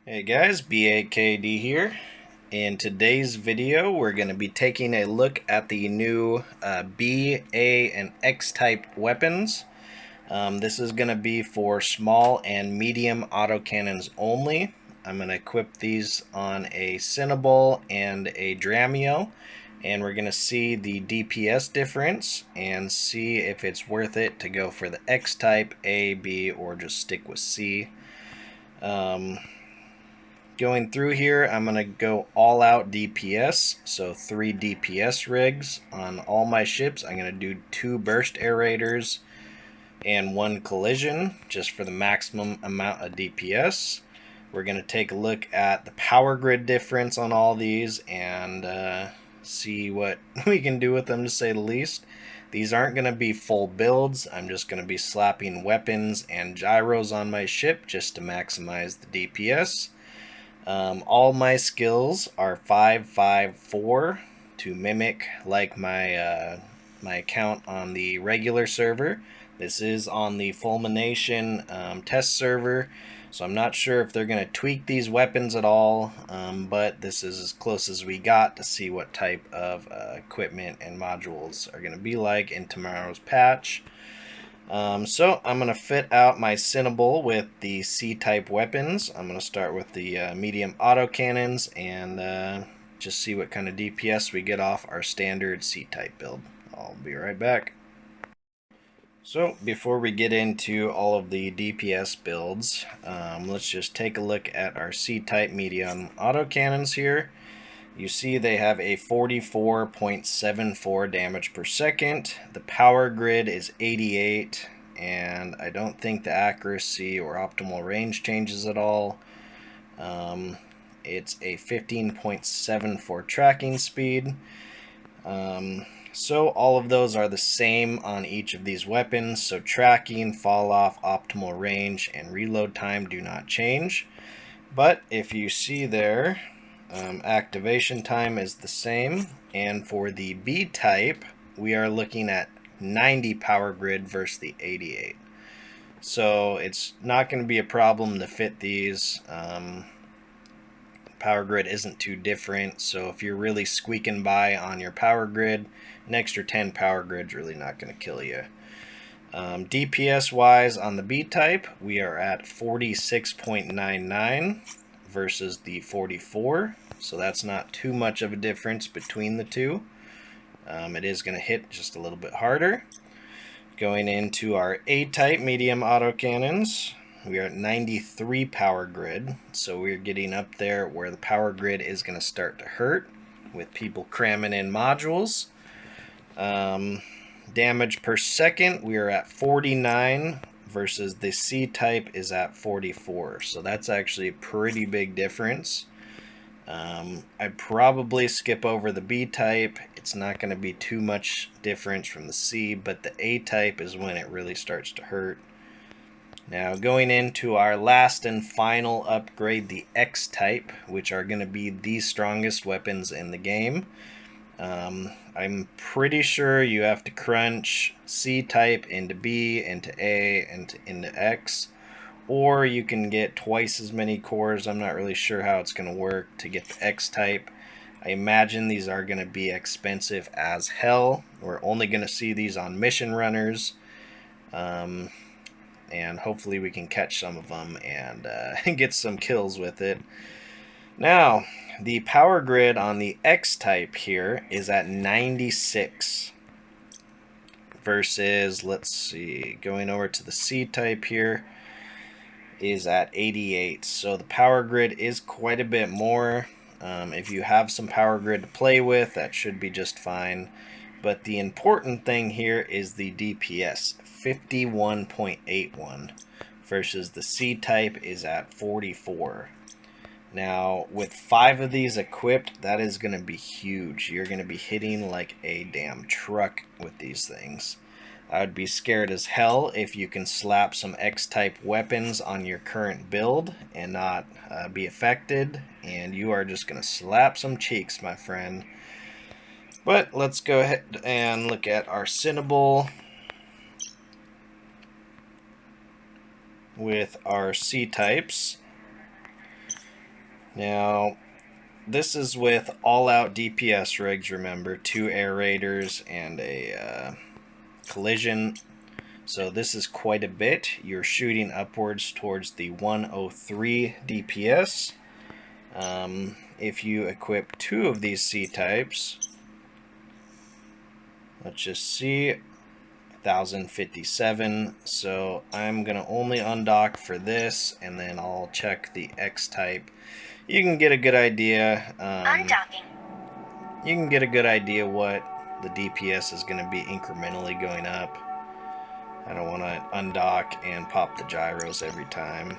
Hey guys, BAKD here. In today's video, we're going to be taking a look at the new B, A, and X type weapons. This is going to be for small and medium autocannons only. I'm going to equip these on a Cinnabol and a Dramiel, and we're going to see the DPS difference and see if it's worth it to go for the X type, A, B, or just stick with C. Going through here, I'm going to go all out DPS, so 3 DPS rigs on all my ships. I'm going to do 2 burst aerators and 1 collision just for the maximum amount of DPS. We're going to take a look at the power grid difference on all these and see what we can do with them, to say the least. These aren't going to be full builds. I'm just going to be slapping weapons and gyros on my ship just to maximize the DPS. All my skills are 554 to mimic like my account on the regular server. This is on the Fulmination test server, so I'm not sure if they're going to tweak these weapons at all, but this is as close as we got to see what type of equipment and modules are going to be like in tomorrow's patch. So I'm going to fit out my Cinnabol with the C-type weapons. I'm going to start with the medium autocannons and just see what kind of DPS we get off our standard C-type build. I'll be right back. So before we get into all of the DPS builds, let's just take a look at our C-type medium autocannons here. You see they have a 44.74 damage per second. The power grid is 88, and I don't think the accuracy or optimal range changes at all. It's a 15.74 tracking speed. So all of those are the same on each of these weapons. So tracking, fall off, optimal range, and reload time do not change. But if you see there, activation time is the same, and for the B type we are looking at 90 power grid versus the 88, so it's not going to be a problem to fit these. Power grid isn't too different, so if you're really squeaking by on your power grid, an extra 10 power grid's really not going to kill you. DPS wise on the B type we are at 46.99 versus the 44, so that's not too much of a difference between the two. It is going to hit just a little bit harder. Going into our A-type medium autocannons, we are at 93 power grid, so we're getting up there where the power grid is going to start to hurt with people cramming in modules. Damage per second, we are at 49 versus the C-type is at 44, so that's actually a pretty big difference. I'd probably skip over the B-type. It's not going to be too much difference from the C, but the A-type is when it really starts to hurt. Now going into our last and final upgrade, the X-type, which are going to be the strongest weapons in the game. I'm pretty sure you have to crunch C-type into B, into A, and into X, or you can get twice as many cores. I'm not really sure how it's going to work to get the X-type. I imagine these are going to be expensive as hell. We're only going to see these on mission runners, and hopefully we can catch some of them and get some kills with it. Now, the power grid on the X-type here is at 96 versus, let's see, going over to the C-type here is at 88. So the power grid is quite a bit more. If you have some power grid to play with, that should be just fine. But the important thing here is the DPS, 51.81 versus the C-type is at 44. Now, with 5 of these equipped, that is going to be huge. You're going to be hitting like a damn truck with these things. I would be scared as hell if you can slap some X-type weapons on your current build and not be affected, and you are just going to slap some cheeks, my friend. But let's go ahead and look at our Cinnabol with our C-types. Now, this is with all-out DPS rigs, remember, 2 air raiders and a collision. So this is quite a bit. You're shooting upwards towards the 103 DPS. If you equip 2 of these C-types, let's just see, 1057. So I'm going to only undock for this, and then I'll check the X-type. You can get a good idea. Undocking. You can get a good idea what the DPS is going to be incrementally going up. I don't want to undock and pop the gyros every time.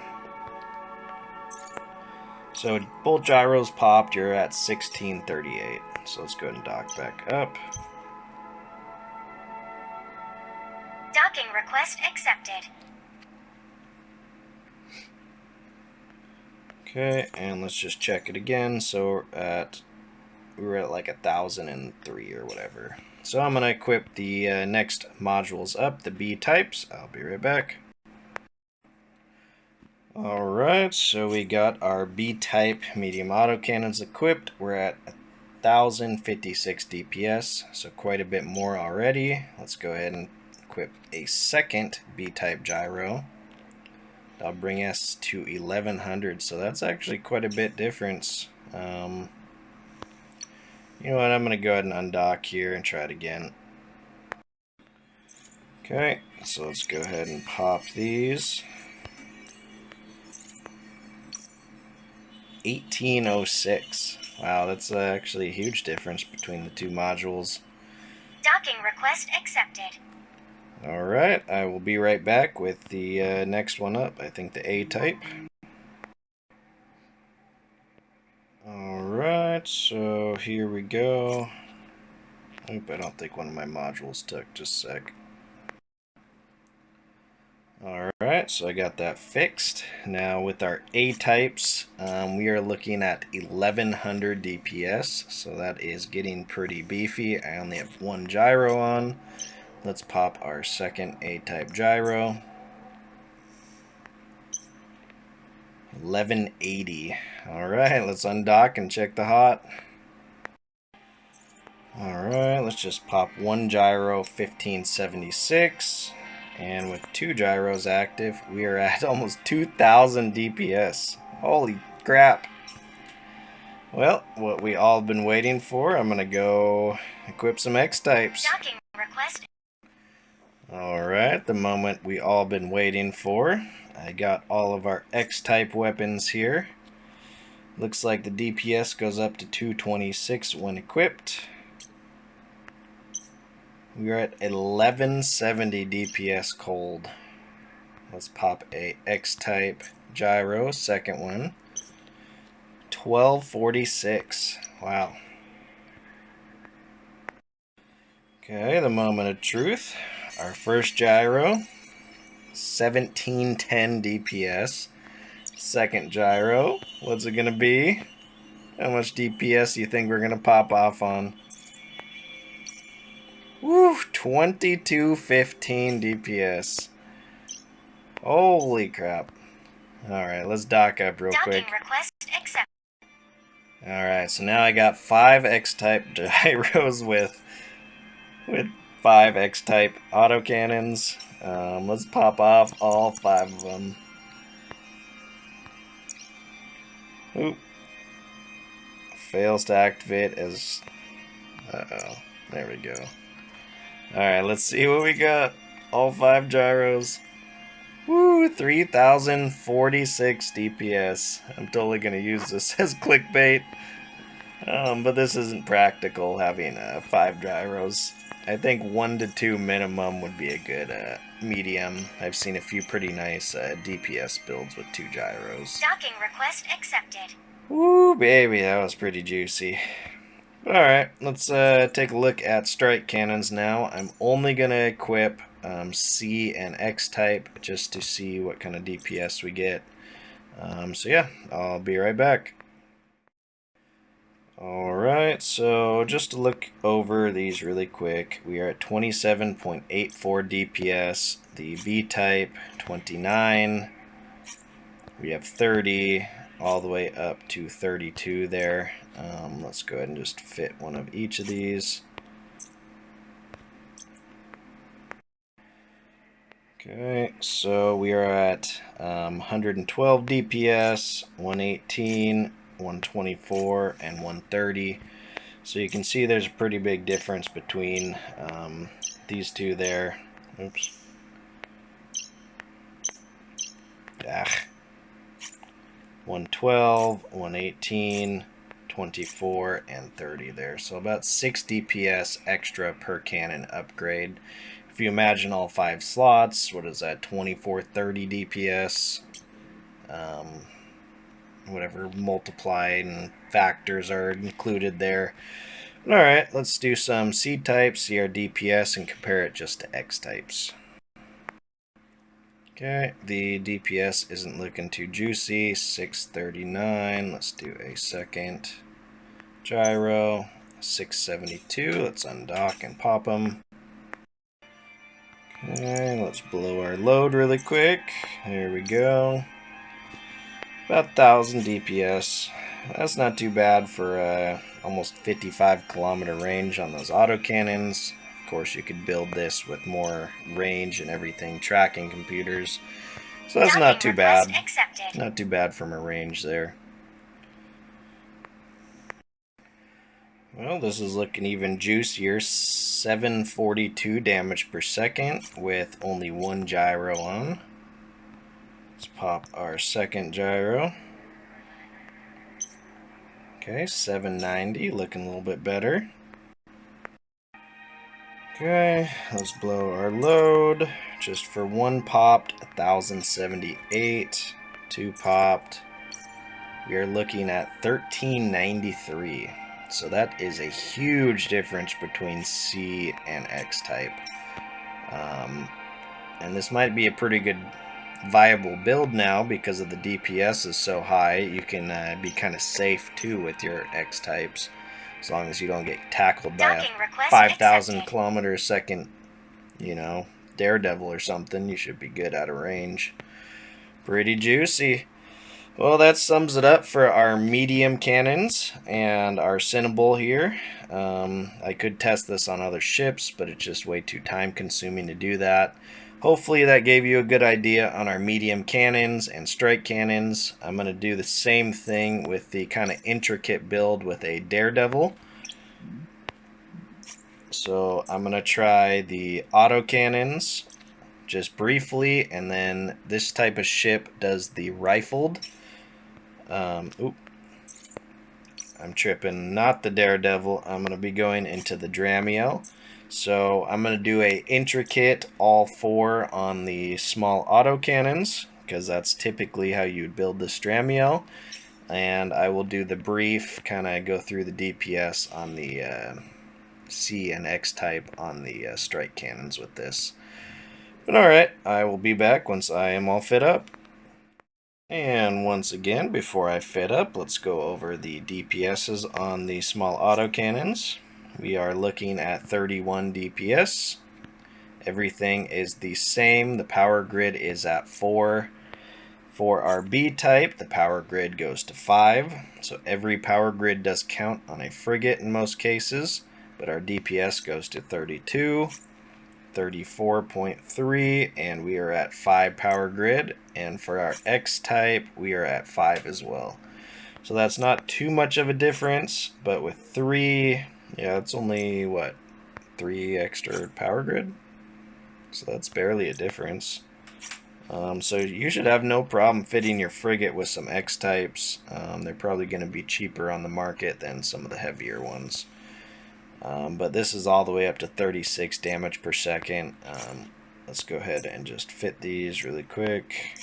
So both gyros popped, you're at 1638. So let's go ahead and dock back up. Docking request accepted. Okay, and let's just check it again. So we were at like 1003 or whatever. So I'm gonna equip the next modules up, the B types. I'll be right back. Alright, so we got our B-type medium autocannons equipped. We're at 1056 DPS, so quite a bit more already. Let's go ahead and equip a second B-type gyro. That'll bring us to 1100, so that's actually quite a bit difference. You know what, I'm going to go ahead and undock here and try it again. Okay, so let's go ahead and pop these. 1806. Wow, that's actually a huge difference between the 2 modules. Docking request accepted. Alright, I will be right back with the next one up. I think the A-type. Alright, so here we go. Oop, I don't think one of my modules took. Just a sec. Alright, so I got that fixed. Now with our A-types, we are looking at 1100 DPS, so that is getting pretty beefy. I only have 1 gyro on. Let's pop our second A-type gyro. 1180. Alright, let's undock and check the hot. Alright, let's just pop 1 gyro, 1576. And with 2 gyros active, we are at almost 2000 DPS. Holy crap. Well, what we all been waiting for, I'm going to go equip some X-types. Docking request. Alright, the moment we all been waiting for. I got all of our X-type weapons here. Looks like the DPS goes up to 226 when equipped. We are at 1170 DPS cold. Let's pop a X-type gyro, second one. 1246. Wow. Okay, the moment of truth. Our first gyro, 1710 DPS. Second gyro, what's it gonna be? How much DPS do you think we're gonna pop off on? Woo, 2215 DPS. Holy crap. Alright, let's dock up real quick. Docking request accepted. Alright, so now I got 5 X-type gyros with 5 X-type autocannons. Let's pop off all 5 of them. Oop. Fails to activate as... Uh-oh. There we go. Alright, let's see what we got. All 5 gyros. Woo! 3046 DPS. I'm totally going to use this as clickbait. But this isn't practical, having 5 gyros. I think 1 to 2 minimum would be a good medium. I've seen a few pretty nice DPS builds with 2 gyros. Docking request accepted. Woo, baby, that was pretty juicy. Alright, let's take a look at strike cannons now. I'm only going to equip C and X type just to see what kind of DPS we get. So yeah, I'll be right back. Alright, so just to look over these really quick, we are at 27.84 DPS, the B type 29, we have 30, all the way up to 32 there. Let's go ahead and just fit one of each of these. Okay, so we are at 112 DPS, 118, 124, and 130. So you can see there's a pretty big difference between these two there. Oops. Ah. 112, 118, 24, and 30 there. So about 6 DPS extra per cannon upgrade. If you imagine all 5 slots, what is that, 24, 30 DPS? Whatever multiplying factors are included there. Alright, let's do some C types, see our DPS, and compare it just to X types. Okay, the DPS isn't looking too juicy. 639. Let's do a second gyro. 672. Let's undock and pop them. Okay, let's blow our load really quick. There we go. About 1000 DPS. That's not too bad for almost 55 kilometer range on those autocannons. Of course, you could build this with more range and everything, tracking computers. So that's not too bad. Not too bad from a range there. Well, this is looking even juicier. 742 damage per second with only 1 gyro on. Let's pop our second gyro. Okay, 790, looking a little bit better. Okay, let's blow our load. Just for 1 popped, 1078. 2 popped. We are looking at 1393. So that is a huge difference between C and X type. And this might be a pretty good viable build now because of the DPS is so high. You can be kind of safe too with your X types, as long as you don't get tackled by a 5,000 kilometer a second, you know, daredevil or something. You should be good out of range. Pretty juicy. Well, that sums it up for our medium cannons and our Cinnabol here. I could test this on other ships, but it's just way too time consuming to do that. Hopefully that gave you a good idea on our medium cannons and strike cannons. I'm going to do the same thing with the kind of intricate build with a daredevil. So I'm going to try the autocannons just briefly, and then this type of ship does the rifled. I'm tripping, not the daredevil. I'm going to be going into the Dramiel. So I'm going to do a intricate all 4 on the small autocannons, because that's typically how you would build this Dramiel. And I will do the brief, kind of go through the DPS on the C and X type on the strike cannons with this. But alright, I will be back once I am all fit up. And once again, before I fit up, let's go over the DPSs on the small autocannons. We are looking at 31 DPS. Everything is the same. The power grid is at 4. For our B type, the power grid goes to 5. So every power grid does count on a frigate in most cases, but our DPS goes to 32. 34.3, and we are at 5 power grid. And for our X type, we are at 5 as well. So that's not too much of a difference, but with 3, yeah, it's only what, 3 extra power grid, so that's barely a difference. So you should have no problem fitting your frigate with some X types. They're probably going to be cheaper on the market than some of the heavier ones. But this is all the way up to 36 damage per second. Let's go ahead and just fit these really quick.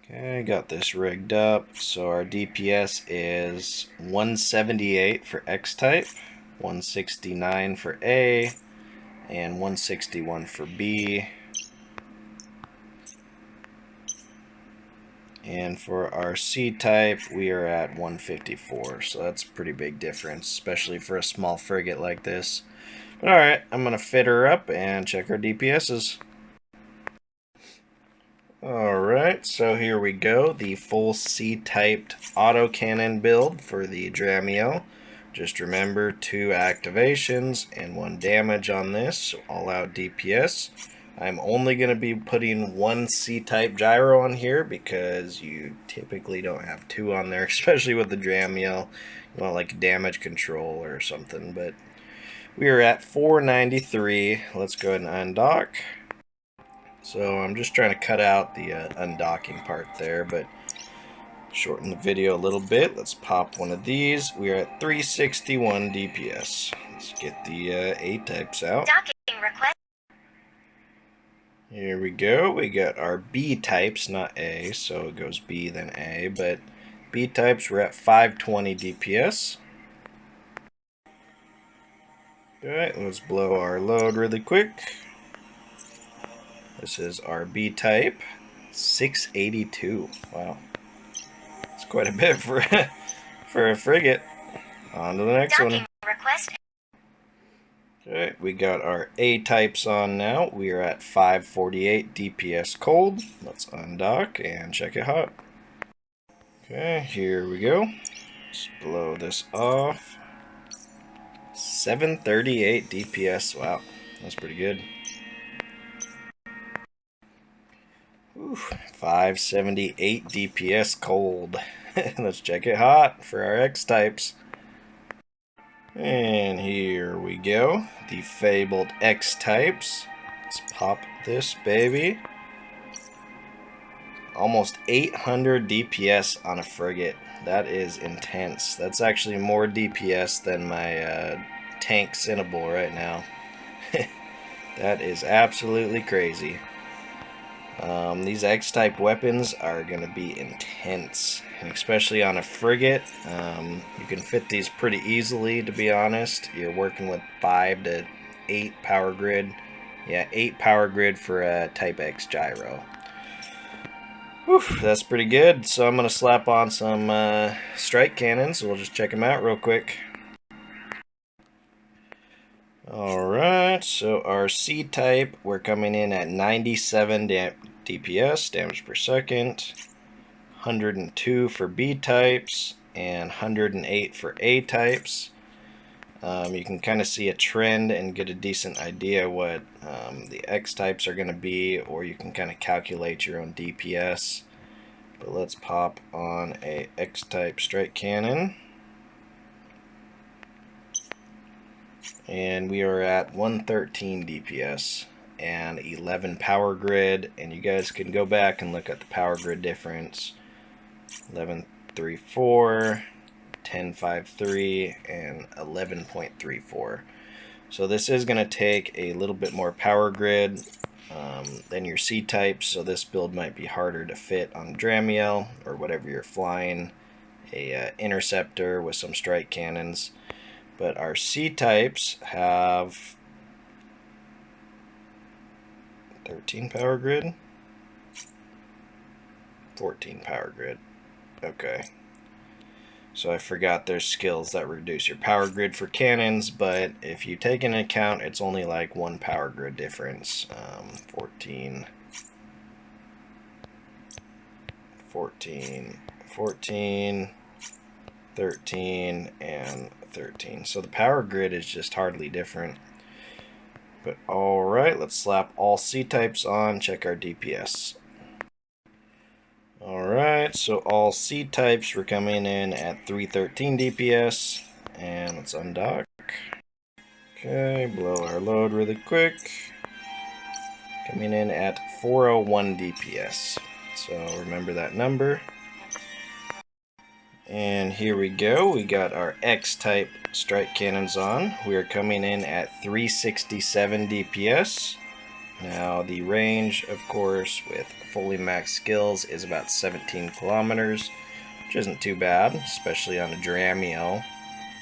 Okay, got this rigged up. So our DPS is 178 for X type, 169 for A, and 161 for B. And for our C type, we are at 154, so that's a pretty big difference, especially for a small frigate like this. Alright, I'm going to fit her up and check our DPSs. Alright, so here we go. The full C-typed autocannon build for the Dramiel. Just remember 2 activations and 1 damage on this, so all out DPS. I'm only going to be putting 1 C-type gyro on here because you typically don't have 2 on there, especially with the Dramiel. You want like damage control or something, but we are at 493. Let's go ahead and undock. So I'm just trying to cut out the undocking part there, but shorten the video a little bit. Let's pop one of these. We are at 361 DPS. Let's get the A-types out. Docking request. Here we go. We got our B-types, not A, so it goes B then A, but B-types, we're at 520 DPS. Alright, let's blow our load really quick. This is our B-type, 682. Wow. That's quite a bit for, for a frigate. On to the next one. Request. Okay, we got our A-types on now. We are at 548 DPS cold. Let's undock and check it hot. Okay, here we go. Let's blow this off. 738 DPS. Wow, that's pretty good. Ooh, 578 DPS cold. Let's check it hot for our X-types. And here we go. The fabled X-types. Let's pop this baby. Almost 800 DPS on a frigate. That is intense. That's actually more DPS than my tank Cinnable right now. That is absolutely crazy. These X-type weapons are going to be intense, and especially on a frigate. You can fit these pretty easily, to be honest. You're working with 5 to 8 power grid. Yeah, 8 power grid for a Type X gyro. Whew, that's pretty good. So I'm going to slap on some strike cannons. We'll just check them out real quick. Alright, so our C-type, we're coming in at 97 DPS, damage per second, 102 for B-types, and 108 for A-types. You can kind of see a trend and get a decent idea what the X-types are going to be, or you can kind of calculate your own DPS. But let's pop on a X-type strike cannon. And we are at 113 DPS and 11 power grid, and you guys can go back and look at the power grid difference. 11.34, 10.53, and 11.34. So this is going to take a little bit more power grid than your C-type, so this build might be harder to fit on Dramiel or whatever you're flying, a interceptor with some strike cannons. But our C-types have 13 power grid, 14 power grid. Okay. So I forgot there's skills that reduce your power grid for cannons, but if you take into account, it's only like 1 power grid difference. 14, 14, 14, 13, and 13. So the power grid is just hardly different. But alright, let's slap all C-types on, check our DPS. Alright, so all C-types were coming in at 313 DPS. And let's undock. Okay, blow our load really quick. Coming in at 401 DPS. So remember that number. And here we go. We got our X-type strike cannons on. We are coming in at 367 DPS. Now the range, of course, with fully maxed skills is about 17 kilometers, which isn't too bad, especially on a Dramiel.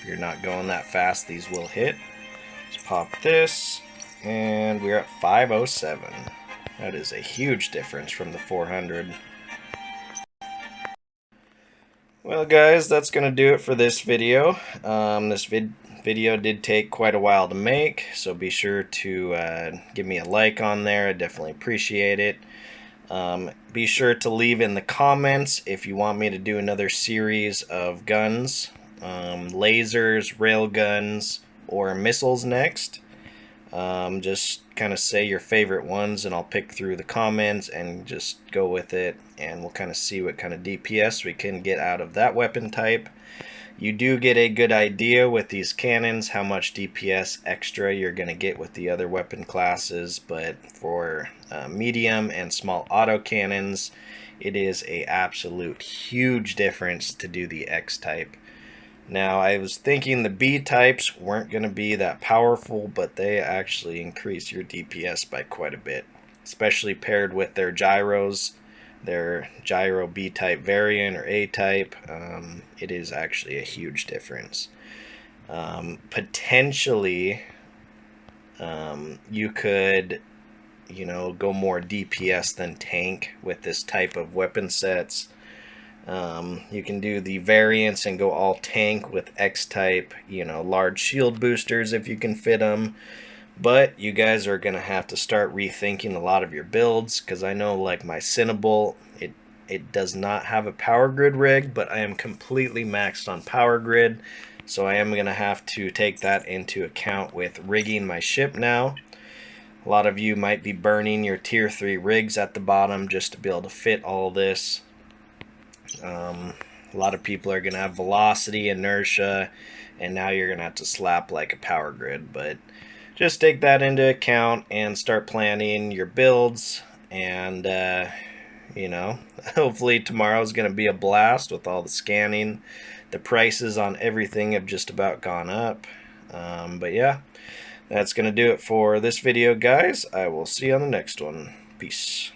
If you're not going that fast, these will hit. Let's pop this, and we're at 507. That is a huge difference from the 400. Well guys, that's going to do it for this video. This video Video did take quite a while to make, so be sure to give me a like on there. I definitely appreciate it. Be sure to leave in the comments if you want me to do another series of guns, lasers, rail guns, or missiles next. Just kind of say your favorite ones and I'll pick through the comments and just go with it, and we'll kind of see what kind of DPS we can get out of that weapon type. You do get a good idea with these cannons how much DPS extra you're going to get with the other weapon classes, but for medium and small autocannons, it is a absolute huge difference to do the X type. Now, I was thinking the B types weren't going to be that powerful, but they actually increase your DPS by quite a bit, especially paired with their gyros. Their gyro B type variant or A type, it is actually a huge difference. Potentially, you could, go more DPS than tank with this type of weapon sets. You can do the variants and go all tank with X type, large shield boosters if you can fit them. But you guys are going to have to start rethinking a lot of your builds, because I know like my Cinnabol, it does not have a power grid rig, but I am completely maxed on power grid. So I am going to have to take that into account with rigging my ship now. A lot of you might be burning your tier 3 rigs at the bottom just to be able to fit all this. A lot of people are going to have velocity, inertia, and now you're going to have to slap like a power grid, but just take that into account and start planning your builds. And hopefully tomorrow's going to be a blast with all the scanning. The prices on everything have just about gone up. But yeah, that's going to do it for this video, guys. I will see you on the next one. Peace.